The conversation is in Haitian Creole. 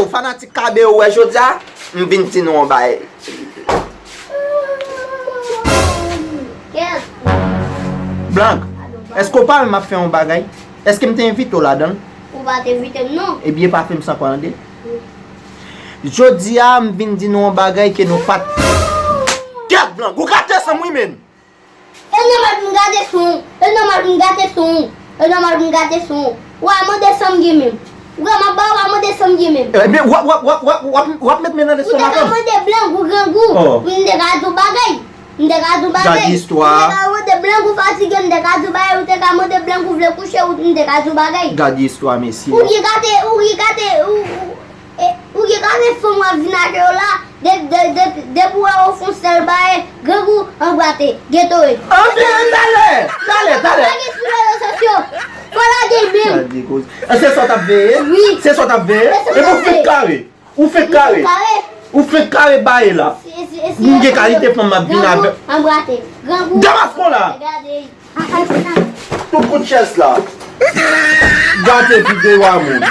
Fanatique kabe ou jodia, m'vin ti nou bay. Blanc, est-ce qu'on parle m'a fait un bagay? Est-ce que m'invite ou là-dedans? Ou va t'inviter non? Eh bien, pas fait ça quoi ndé. Jodia m'vin di nou un bagay que nous pas. Quel Blanc, ou gâte ça moi même. E nan mal m'gade son. E nan mal m'gade son. E nan mal m'gade son. Ou a mo desam gi même. Ou ma ba ou a mo desam gi même. Eh bien, wap mettre maintenant Ou te l'estomac. ka mo de blanc ou grand goût. Oh. M'de ka dou bagay. M'de ka dou bagay. Gade histoire. M'de ka mo de blanc ou fatigué, m'de ka dou bagay. Ou te ka mo de blanc ou vle coucher ou m'de ka dou bagay. Gade histoire, messieurs. Ou regardez fond moi vinage là de pour au fond sel bae gangou emboîté ghetto e Dale. Lagi sur les réseaux sociaux voilà des même C'est ça t'as veillé? Oui. C'est ça t'as veillé? C'est Et ça vous t'as faites carré. Vous faites carré. Vous faites carré bail là. Vous avez qualité pour ma vie avec. emboîté gangou Damascon là. regardez Tout coup de chaise là. Gardez vidéo à moi.